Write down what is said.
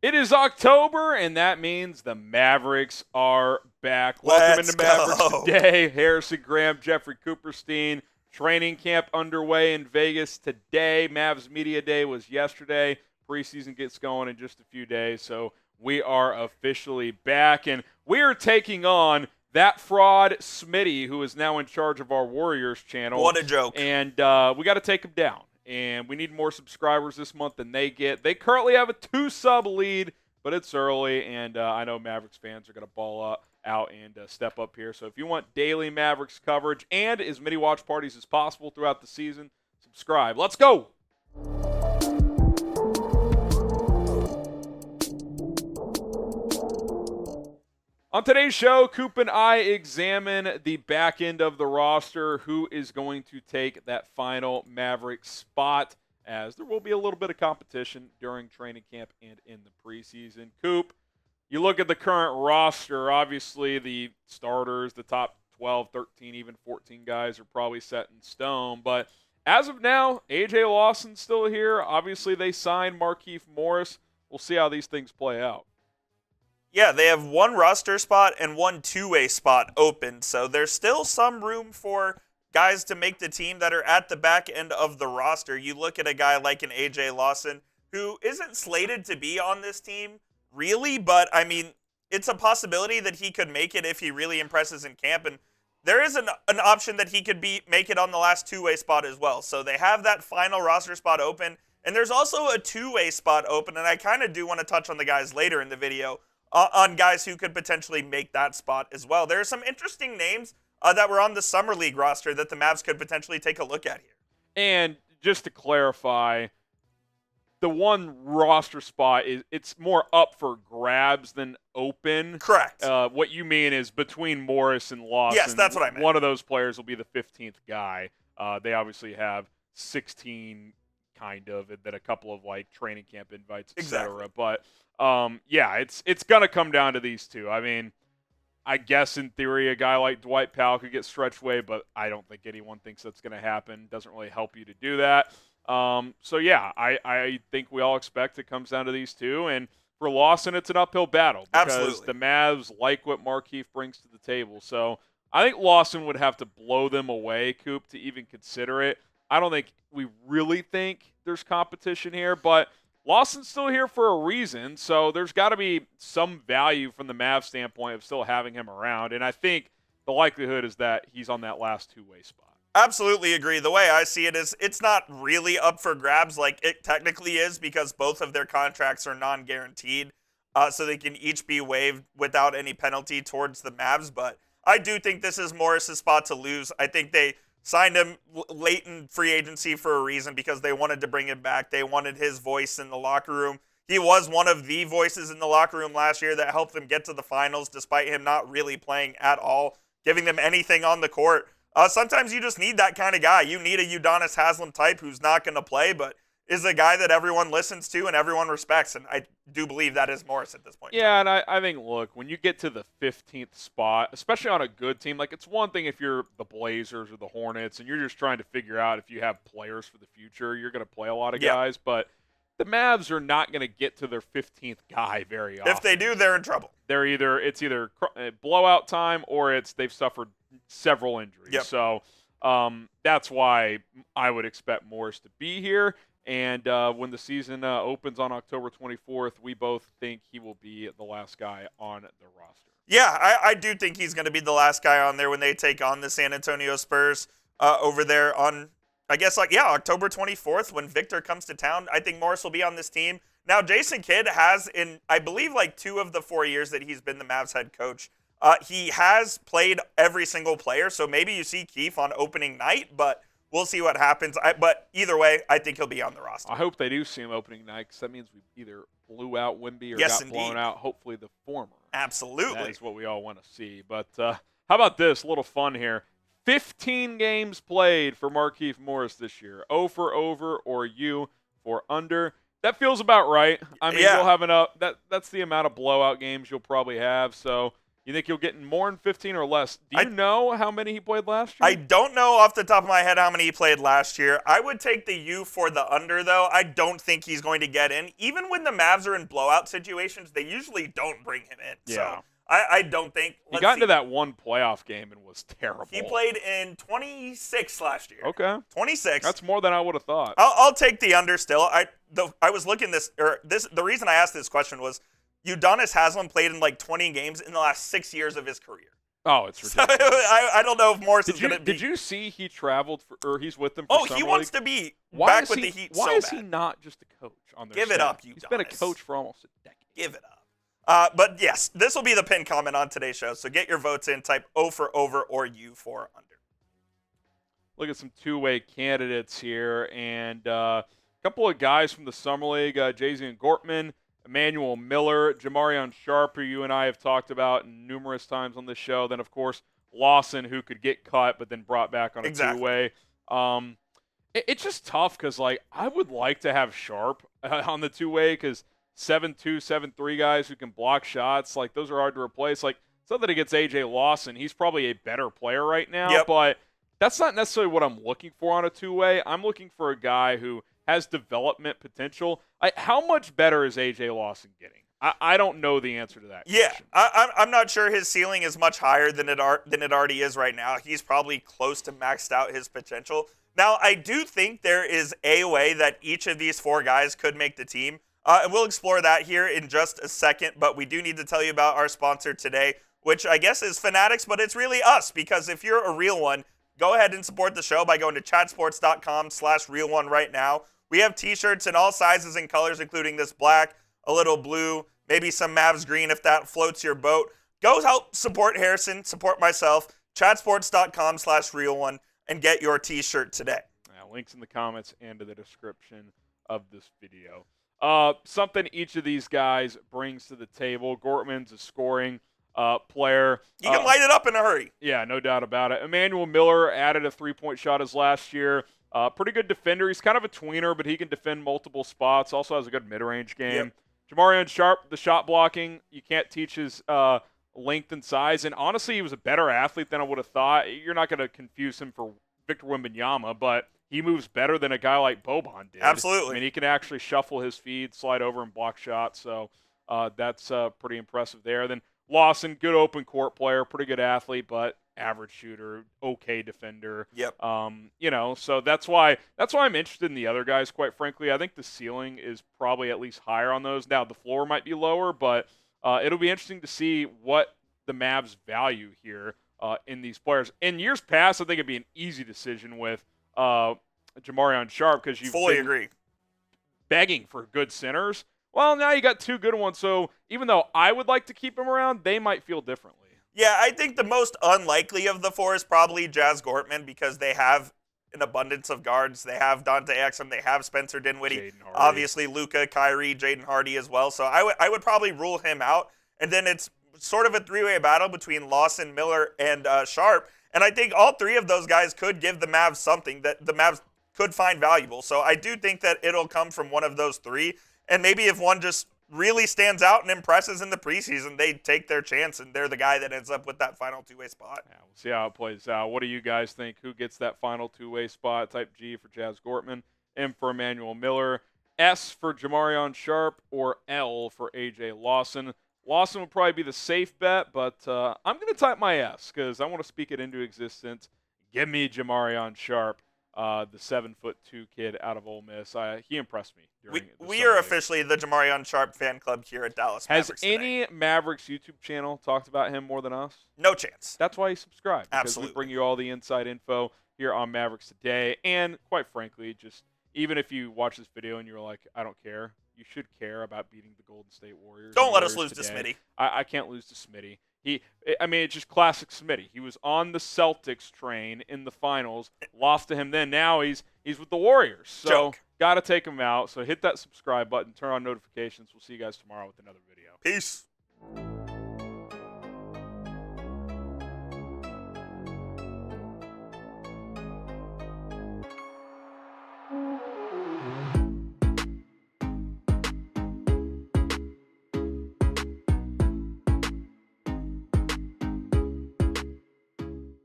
It is October, and that means the Mavericks are back. Welcome into Mavericks Today. Harrison Graham, Jeffrey Cooperstein. Training camp underway in Vegas today. Mavs Media Day was yesterday. Preseason gets going in just a few days, so we are officially back, and we are taking on that fraud Smitty, who is now in charge of our Warriors channel. What a joke. And we got to take him down. And we need more subscribers this month than they get. They currently have a 2-sub lead, but it's early, and I know Mavericks fans are going to ball out and step up here. So if you want daily Mavericks coverage and as many watch parties as possible throughout the season, subscribe. Let's go! On today's show, Coop and I examine the back end of the roster, who is going to take that final Mavericks spot, as there will be a little bit of competition during training camp and in the preseason. Coop, you look at the current roster, obviously the starters, the top 12, 13, even 14 guys are probably set in stone, but as of now, AJ Lawson's still here. Obviously they signed Markieff Morris. We'll see how these things play out. Yeah, they have one roster spot and one two-way spot open, so there's still some room for guys to make the team that are at the back end of the roster. You look at a guy like an AJ Lawson, who isn't slated to be on this team, really, but, I mean, it's a possibility that he could make it if he really impresses in camp, and there is an option that he could make it on the last two-way spot as well. So they have that final roster spot open, and there's also a two-way spot open, and I kind of do want to touch on the guys later in the video, on guys who could potentially make that spot as well. There are some interesting names that were on the Summer League roster that the Mavs could potentially take a look at here. And just to clarify, the one roster spot, it's more up for grabs than open. Correct. What you mean is between Morris and Lawson. Yes, that's what I meant. One of those players will be the 15th guy. They obviously have 16 kind of, and then a couple of like training camp invites, etc. But yeah, it's gonna come down to these two. I mean, I guess in theory a guy like Dwight Powell could get stretched away, but I don't think anyone thinks that's gonna happen. Doesn't really help you to do that. So yeah, I think we all expect it comes down to these two, and for Lawson it's an uphill battle because Absolutely. the Mavs like what Markieff brings to the table. So I think Lawson would have to blow them away, Coop, to even consider it. I don't think we really think there's competition here, but Lawson's still here for a reason, so there's got to be some value from the Mavs standpoint of still having him around, and I think the likelihood is that he's on that last two-way spot. Absolutely agree. The way I see it is it's not really up for grabs like it technically is because both of their contracts are non-guaranteed, so they can each be waived without any penalty towards the Mavs, but I do think this is Morris's spot to lose. I think they signed him late in free agency for a reason because they wanted to bring him back. They wanted his voice in the locker room. He was one of the voices in the locker room last year that helped them get to the finals despite him not really playing at all, giving them anything on the court. Sometimes you just need that kind of guy. You need a Udonis Haslem type who's not going to play, but is a guy that everyone listens to and everyone respects, and I do believe that is Morris at this point. Yeah, and I think, look, when you get to the 15th spot, especially on a good team, like it's one thing if you're the Blazers or the Hornets and you're just trying to figure out if you have players for the future, you're going to play a lot of guys, but the Mavs are not going to get to their 15th guy very often. If they do, they're in trouble. It's either blowout time or they've suffered several injuries. Yep. So that's why I would expect Morris to be here. And when the season opens on October 24th, we both think he will be the last guy on the roster. Yeah, I do think he's going to be the last guy on there when they take on the San Antonio Spurs over there on, I guess, October 24th when Victor comes to town. I think Morris will be on this team. Now, Jason Kidd has, in I believe, 2 of the 4 years that he's been the Mavs head coach, he has played every single player. So maybe you see Keith on opening night, but we'll see what happens. But either way, I think he'll be on the roster. I hope they do see him opening night because that means we either blew out Wemby or got blown out. Hopefully the former. Absolutely. That is what we all want to see. But how about this? A little fun here. 15 games played for Markieff Morris this year. 0 for over or U for under. That feels about right. I mean, you'll have that's the amount of blowout games you'll probably have. So You think he'll get more than 15 or less? Do you know how many he played last year? I don't know off the top of my head how many he played last year. I would take the U for the under, though. I don't think he's going to get in. Even when the Mavs are in blowout situations, they usually don't bring him in. Yeah. So I don't think. He got into that one playoff game and was terrible. He played in 26 last year. Okay. 26. That's more than I would have thought. I'll take the under still. I was looking the reason I asked this question was Udonis Haslem played in like 20 games in the last 6 years of his career. Oh, it's ridiculous. So, I don't know if Morris is going to be. Did you see he traveled or he's with them for Oh, Summer he League? wants to be back with the Heat so bad. Why is he not just a coach on their Give it staff? up, Udonis. He's been a coach for almost a decade. Give it up. But yes, this will be the pin comment on today's show. So get your votes in. Type O for over or U for under. Look at some two-way candidates here, and a couple of guys from the Summer League, Jay-Z and Gortman, Emmanuel Miller, Jamarion Sharp, who you and I have talked about numerous times on this show. Then, of course, Lawson, who could get cut but then brought back on a two-way. It's just tough because, like, I would like to have Sharp on the two-way because 7'2", 7'3" guys who can block shots, like, those are hard to replace. Like, it's not that he gets AJ Lawson. He's probably a better player right now, but that's not necessarily what I'm looking for on a two-way. I'm looking for a guy who has development potential. How much better is AJ Lawson getting? I don't know the answer to that question. I'm not sure his ceiling is much higher than it already is right now. He's probably close to maxed out his potential. Now, I do think there is a way that each of these four guys could make the team. And we'll explore that here in just a second, but we do need to tell you about our sponsor today, which I guess is Fanatics, but it's really us, because if you're a real one, go ahead and support the show by going to chatsports.com/real1 right now. We have t-shirts in all sizes and colors, including this black, a little blue, maybe some Mavs green if that floats your boat. Go help support Harrison, support myself, chatsports.com/real1, and get your t-shirt today. Links in the comments and to the description of this video. Something each of these guys brings to the table. Gortman's a scoring player. You can light it up in a hurry. Yeah, no doubt about it. Emmanuel Miller added a three-point shot as last year. Pretty good defender. He's kind of a tweener, but he can defend multiple spots. Also has a good mid-range game. Jamarion Sharp, the shot blocking, you can't teach his length and size. And honestly, he was a better athlete than I would have thought. You're not going to confuse him for Victor Wembanyama, but he moves better than a guy like Boban did. Absolutely. I mean, he can actually shuffle his feet, slide over, and block shots. So that's pretty impressive there. Then Lawson, good open court player, pretty good athlete, but average shooter, okay defender. So that's why I'm interested in the other guys, quite frankly. I think the ceiling is probably at least higher on those. Now, the floor might be lower, but it'll be interesting to see what the Mavs value here in these players. In years past, I think it'd be an easy decision with Jamarion Sharp because you've fully agree. Begging for good centers. Well, now you got two good ones, so even though I would like to keep him around, they might feel differently. Yeah, I think the most unlikely of the four is probably Jazz Gortman because they have an abundance of guards. They have Dante Exum. They have Spencer Dinwiddie. Obviously, Luka, Kyrie, Jaden Hardy as well. So I would probably rule him out. And then it's sort of a three-way battle between Lawson, Miller, and Sharp. And I think all three of those guys could give the Mavs something that the Mavs could find valuable. So I do think that it'll come from one of those three. And maybe if one just really stands out and impresses in the preseason, they take their chance, and they're the guy that ends up with that final two-way spot. Yeah, we'll see how it plays out. What do you guys think? Who gets that final two-way spot? Type G for Jazz Gortman, M for Emmanuel Miller, S for Jamarion Sharp, or L for AJ Lawson. Lawson would probably be the safe bet, but I'm going to type my S because I want to speak it into existence. Give me Jamarion Sharp, the 7'2" kid out of Ole Miss. He impressed me. We are officially the Jamarion Sharp fan club here at Dallas Mavericks. Has any Mavericks YouTube channel talked about him more than us? No chance. That's why you subscribe. Because Absolutely. we bring you all the inside info here on Mavericks Today. And quite frankly, just even if you watch this video and you're like, I don't care, you should care about beating the Golden State Warriors. Don't let us lose to Smitty. I can't lose to Smitty. It's just classic Smitty. He was on the Celtics train in the finals, lost to him then. Now he's with the Warriors. So got to take him out. So hit that subscribe button, turn on notifications. We'll see you guys tomorrow with another video. Peace.